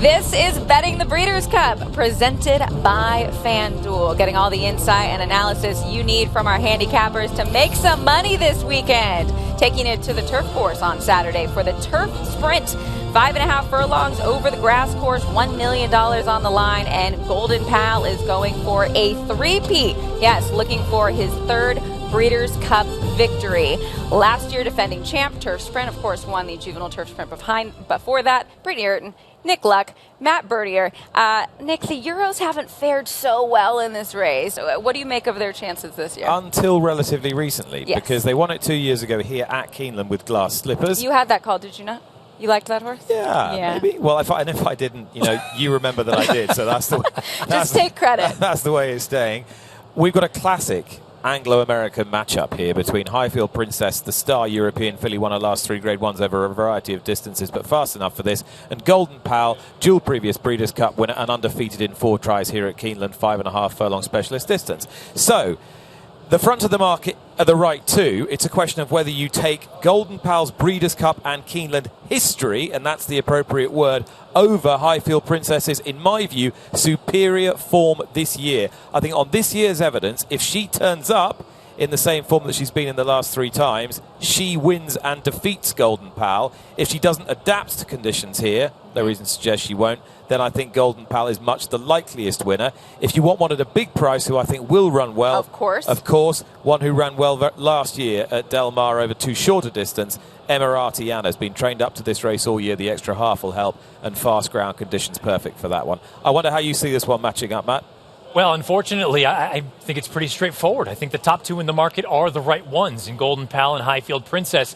This is Betting the Breeders' Cup, presented by FanDuel. Getting all the insight and analysis you need from our handicappers to make some money this weekend. Taking it to the turf course on Saturday for the Turf Sprint. 5.5 furlongs over the grass course, $1 million on the line, and Golden Pal is going for a three-peat. Yes, looking for his third Breeders' Cup victory. Last year, defending champ, Turf Sprint, of course, won the Juvenile Turf Sprint before that. Brittany Ayrton, Nick Luck, Matt Bertier. Nick, the Euros haven't fared so well in this race. What do you make of their chances this year? Until relatively recently, yes, because they won it 2 years ago here at Keeneland with glass slippers. You had that call, did you not? You liked that horse? Yeah, maybe. Well, if I didn't, you remember that I did. So that's the way. Just take credit. That's the way it's staying. We've got a classic Anglo-American matchup here between Highfield Princess, the star European filly, won her last 3 Grade 1s over a variety of distances, but fast enough for this, and Golden Pal, dual previous Breeders' Cup winner and undefeated in 4 tries here at Keeneland, 5.5 furlong specialist distance. So, the front of the market are the right two. It's a question of whether you take Golden Pal's Breeders' Cup and Keeneland history, and that's the appropriate word, over Highfield Princess's, in my view, superior form this year. I think on this year's evidence, if she turns up in the same form that she's been in the last 3 times, she wins and defeats Golden Pal. If she doesn't adapt to conditions here, no reason to suggest she won't, then I think Golden Pal is much the likeliest winner. If you want one at a big price who I think will run well, of course, one who ran well last year at Del Mar over 2 shorter distance, Emirati has been trained up to this race all year. The extra half will help, and fast ground conditions perfect for that one. I wonder how you see this one matching up, Matt. Well, unfortunately, I think it's pretty straightforward. I think the top 2 in the market are the right ones in Golden Pal and Highfield Princess.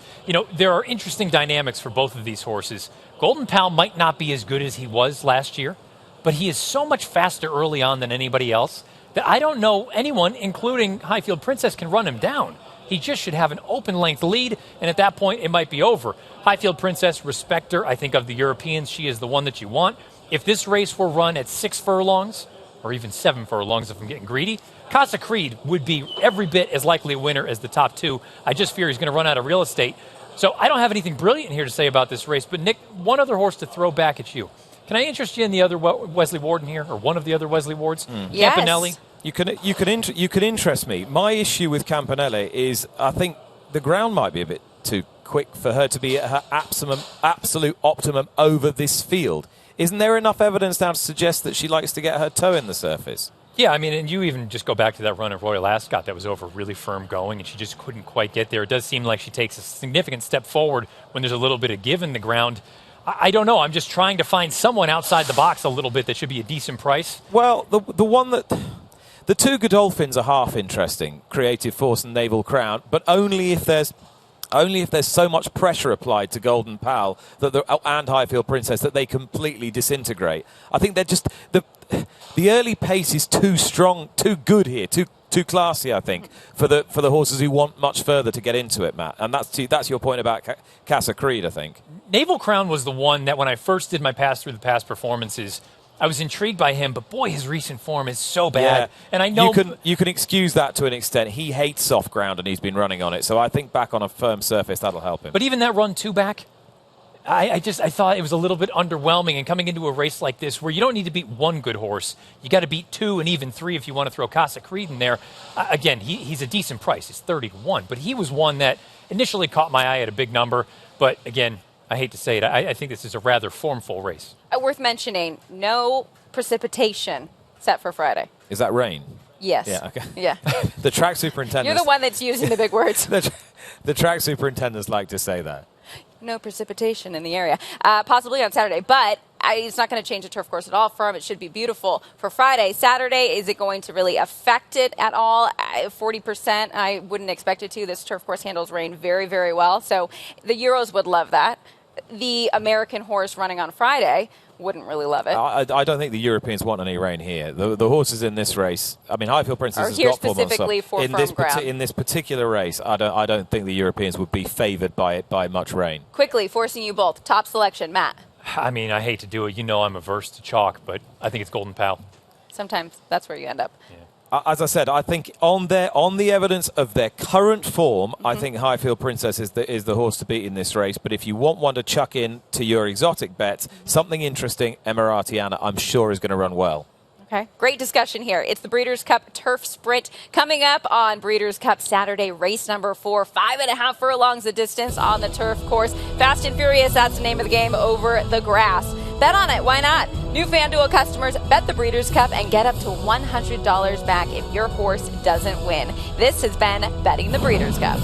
There are interesting dynamics for both of these horses. Golden Pal might not be as good as he was last year, but he is so much faster early on than anybody else that I don't know anyone, including Highfield Princess, can run him down. He just should have an open-length lead, and at that point, it might be over. Highfield Princess, respect her. I think of the Europeans, she is the one that you want. If this race were run at 6 furlongs, or even 7 furlongs if I'm getting greedy, Casa Creed would be every bit as likely a winner as the top 2. I just fear he's going to run out of real estate. So I don't have anything brilliant here to say about this race, but Nick, one other horse to throw back at you. Can I interest you in the other Wesley Warden here, or one of the other Wesley Wards? Yes. Campanelli? You can interest me. My issue with Campanelli is I think the ground might be a bit too quick for her to be at her absolute optimum over this field. Isn't there enough evidence now to suggest that she likes to get her toe in the surface? Yeah, I mean, and you even just go back to that run of Royal Ascot that was over really firm going, and she just couldn't quite get there. It does seem like she takes a significant step forward when there's a little bit of give in the ground. I don't know. I'm just trying to find someone outside the box a little bit that should be a decent price. Well, the 2 Godolphins are half interesting, Creative Force and Naval Crown, but only if there's so much pressure applied to Golden Pal and Highfield Princess that they completely disintegrate. I think they're just the early pace is too strong, too good here, too classy. I think for the horses who want much further to get into it, Matt. And that's your point about Casa Creed, I think. Naval Crown was the one that when I first did my pass through the past performances, I was intrigued by him, but boy, his recent form is so bad. Yeah. And I know you can excuse that to an extent. He hates soft ground, and he's been running on it. So I think back on a firm surface, that'll help him. But even that run 2 back, I thought it was a little bit underwhelming. And coming into a race like this, where you don't need to beat 1 good horse, you got to beat 2 and even 3 if you want to throw Casa Creed in there. Again, he's a decent price. He's 30-1, but he was one that initially caught my eye at a big number. But again, I hate to say it, I think this is a rather formful race. Worth mentioning, no precipitation set for Friday. Is that rain? Yes. Yeah, okay. Yeah. The track superintendent. You're the one that's using the big words. the track superintendents like to say that. No precipitation in the area. Possibly on Saturday, but it's not going to change the turf course at all. Firm, it should be beautiful for Friday. Saturday, is it going to really affect it at all? 40%, I wouldn't expect it to. This turf course handles rain very, very well. So the Euros would love that. The American horse running on Friday wouldn't really love it. I don't think the Europeans want any rain here. The horses in this race, I mean, Highfield Princess has got specifically for in firm ground. In this particular race, I don't think the Europeans would be favoured by it by much rain. Quickly, forcing you both. Top selection, Matt. I mean, I hate to do it. You know I'm averse to chalk, but I think it's Golden Pal. Sometimes that's where you end up. Yeah. As I said, I think on the evidence of their current form, I think Highfield Princess is the horse to beat in this race. But if you want one to chuck in to your exotic bets, something interesting, Emiratiana, I'm sure is going to run well. Okay, great discussion here. It's the Breeders' Cup Turf Sprint coming up on Breeders' Cup Saturday, race number 4. 5.5 furlongs the distance on the turf course. Fast and Furious, that's the name of the game, over the grass. Bet on it, why not? New FanDuel customers bet the Breeders' Cup and get up to $100 back if your horse doesn't win. This has been Betting the Breeders' Cup.